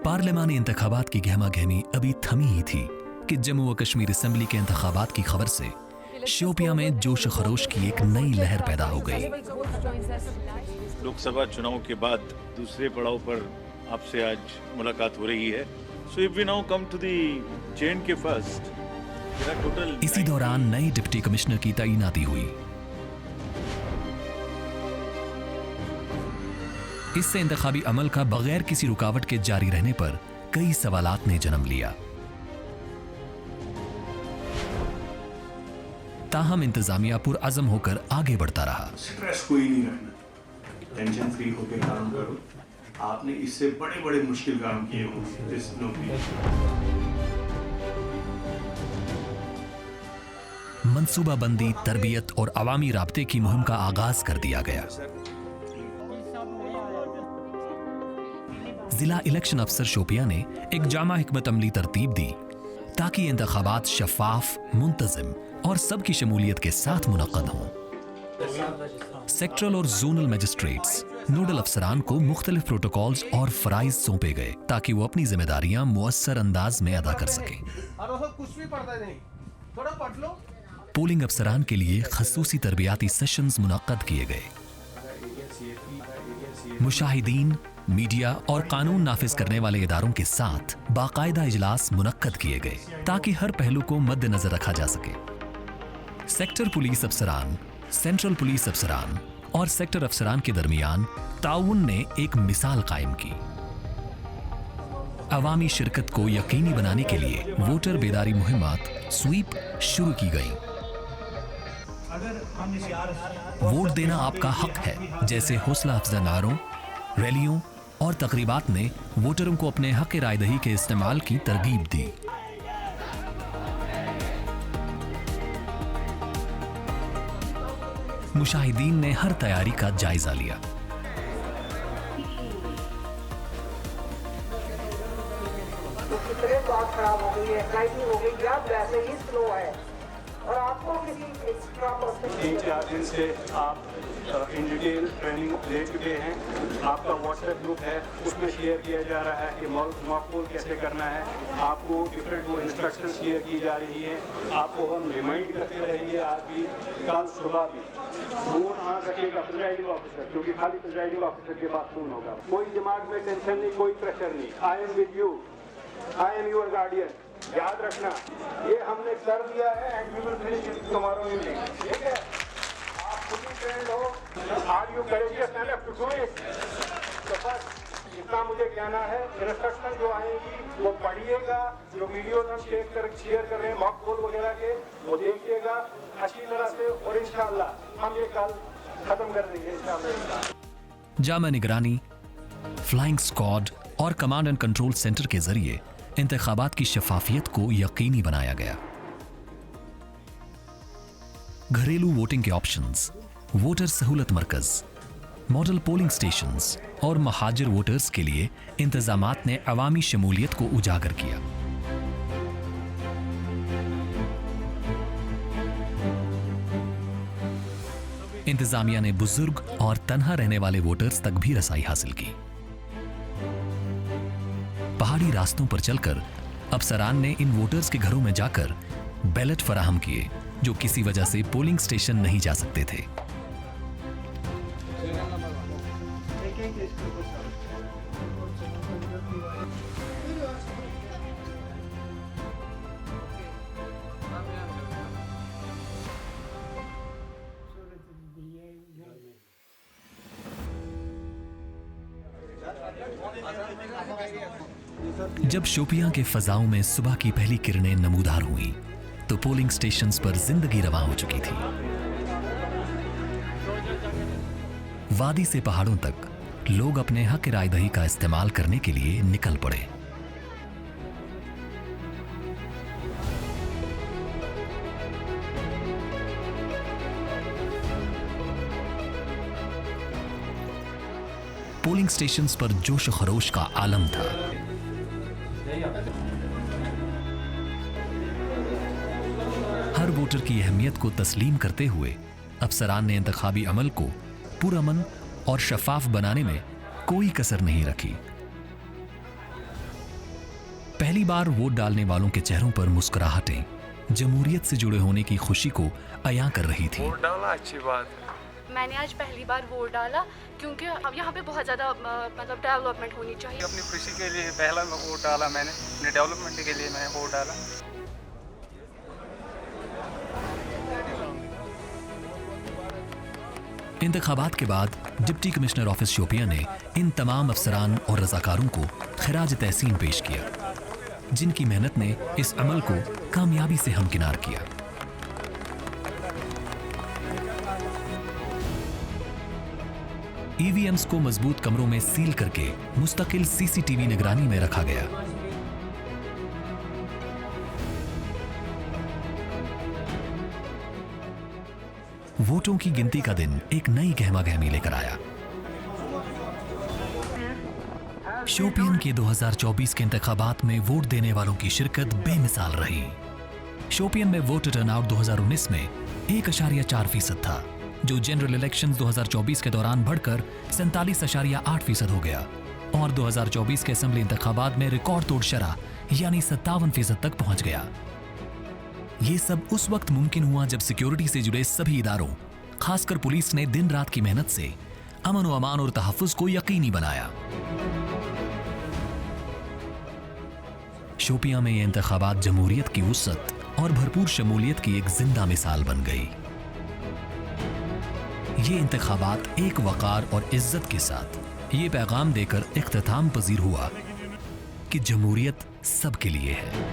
पार्लिमानी इंतखाबात की गहमा गहमी अभी थमी ही थी कि जम्मू व कश्मीर असेंबली के इंतखाबात की खबर से शोपियां में जोश खरोश की एक नई लहर पैदा हो गई। लोकसभा चुनाव के बाद दूसरे पड़ाव पर आपसे आज मुलाकात हो रही है। So if we now come to the J&K first, there are total इसी दौरान नए डिप्टी कमिश्नर की तैनाती हुई। इससे इंतखाबी अमल का बगैर किसी रुकावट के जारी रहने पर कई सवालात ने जन्म लिया। ताहम इंतजामिया पुरअज़म होकर आगे बढ़ता रहा। स्ट्रेस कोई नहीं रखना, टेंशन फ्री होकर काम करो। आपने इससे बड़े बड़े मुश्किल काम किए होंगे इस नौकरी। मंसूबाबंदी, तरबियत और अवामी राब्ते की मुहिम का आगाज कर दिया गया। जिला इलेक्शन अफसर शोपियां ने एक जामा हिकमत अमली तरतीब दी ताकि इंतखाबात शफाफ, मुंतजिम और सबकी शमूलियत के साथ मुनक्कद हों। सेक्टरल और जोनल मजिस्ट्रेट्स, नोडल अफसरान को मुख्तलिफ प्रोटोकॉल्स और फराइज सौंपे गए ताकि वो अपनी जिम्मेदारियां मुअस्सर अंदाज में अदा कर सकें। पोलिंग अफसरान के लिए खसूसी तरबियाती सेशंस मुनक्कद किए गए। मुशाहिदीन, मीडिया और कानून नाफिज करने वाले इदारों के साथ बाकायदा इजलास मुनक्कद किए गए ताकि हर पहलू को मद्देनजर रखा जा सके। सेक्टर पुलिस अफसरान, सेंट्रल पुलिस अफसरान और सेक्टर अफसरान के दरमियान ताउन ने एक मिसाल कायम की। अवामी शिरकत को यकीनी बनाने के लिए वोटर बेदारी मुहिमात स्वीप शुरू की गई। वोट देना आपका हक है जैसे हौसला अफजा नारों, रैलियों और तकरीबात ने वोटरों को अपने हक रायदही के इस्तेमाल की तरगीब दी। मुशाहिदीन ने हर तैयारी का जायजा लिया। कितने बात खराब हो गई है, ड्राइविंग हो गई, या वैसे ही स्लो है और आपको किसी एक्स्ट्रा 3-4 दिन से आप इन डिटेल ट्रेनिंग ले चुके हैं। आपका व्हाट्सएप ग्रुप है, उसमें शेयर किया जा रहा है कि मॉक पोल कैसे करना है। आपको डिफरेंट वो इंस्ट्रक्शन शेयर की जा रही है। आपको हम रिमाइंड करते रहेंगे। आज भी, कल सुबह भी फोन आ सकेगा प्रिजाइडिंग ऑफिसर, क्योंकि खाली प्रिजाइडिंग ऑफिसर के पास फोन होगा। कोई दिमाग में टेंशन नहीं, कोई प्रेशर नहीं। I am with you, I am your guardian. याद रखना, ये हमने कर दिया है and we will finish it tomorrow evening. ठीक है, आप फुली ट्रेंड हो, are you courageous enough to do it? तो बस इतना मुझे कहना है। इंस्ट्रक्शन जो आएंगी वो पढ़िएगा, जो वीडियोज हम शेयर कर रहे हैं मॉक पोल वगैरह के, वो देखिएगा अच्छी तरह से और इंशाअल्लाह हम ये कल खत्म कर देंगे इंशाअल्लाह। जामा निगरानी, फ्लाइंग स्क्वाड और कमांड एंड कंट्रोल सेंटर के जरिए इंतखाबात की शफाफियत को यकीनी बनाया गया। घरेलू वोटिंग के ऑप्शंस, वोटर सहूलत मरकज, मॉडल पोलिंग स्टेशंस और महाजिर वोटर्स के लिए इंतजामात ने अवामी शमूलियत को उजागर किया। इंतजामिया ने बुजुर्ग और तन्हा रहने वाले वोटर्स तक भी रसाई हासिल की। पहाड़ी रास्तों पर चलकर अफसरान ने इन वोटर्स के घरों में जाकर बैलेट फराहम किए जो किसी वजह से पोलिंग स्टेशन नहीं जा सकते थे। जब शोपियां के फजाओं में सुबह की पहली किरणें नमूदार हुईं, तो पोलिंग स्टेशंस पर जिंदगी रवां हो चुकी थी। वादी से पहाड़ों तक लोग अपने हक रायदही का इस्तेमाल करने के लिए निकल पड़े। पोलिंग स्टेशंस पर जोश खरोश का आलम था। हर वोटर की अहमियत को तस्लीम करते हुए अफसरान ने इंतखाबी अमल को पुरअमन और शफाफ बनाने में कोई कसर नहीं रखी। पहली बार वोट डालने वालों के चेहरों पर मुस्कुराहटें जमहूरियत से जुड़े होने की खुशी को अया कर रही थी। वोट डाला अच्छी बात है। मैंने आज पहली बार वोट डाला क्योंकि अब यहाँ पे बहुत ज़्यादा मतलब डेवलपमेंट होनी चाहिए। अपनी खुशी के लिए पहला वोट डाला मैंने, अपने डेवलपमेंट के लिए मैंने वोट डाला। इंतखाबात के बाद डिप्टी कमिश्नर ऑफिस शोपियां ने इन तमाम अफसरान और रजाकारों को खिराज तहसीन पेश किया, जिनकी मेहनत ने इस अमल को कामयाबी से हमकिनार किया। ईवीएम्स को मजबूत कमरों में सील करके मुस्तकिल सीसीटीवी निगरानी में रखा गया। वोटों की गिनती का दिन एक नई गहमागहमी लेकर आया। शोपियन के 2024 के इंतखाबात में वोट देने वालों की शिरकत बेमिसाल रही। शोपियन में वोटर टर्नआउट 2019 में 1.4% था, जो जनरल इलेक्शंस 2024 के दौरान बढ़कर 47.8% हो गया और 2024 के असेंबली इंतखाबात में रिकॉर्ड तोड़ शरह यानी 57% तक पहुंच गया। ये सब उस वक्त मुमकिन हुआ जब सिक्योरिटी से जुड़े सभी इदारों, खासकर पुलिस ने दिन रात की मेहनत से अमन व अमान और तहफ्फुज को यकीनी बनाया। शोपियां में ये इंतखाबात जमहूरियत की वुसअत और भरपूर शमूलियत की एक जिंदा मिसाल बन गई। ये इंतखाबात एक वकार और इज्जत के साथ ये पैगाम देकर इख्तिताम पजीर हुआ कि जमहूरियत सबके लिए है।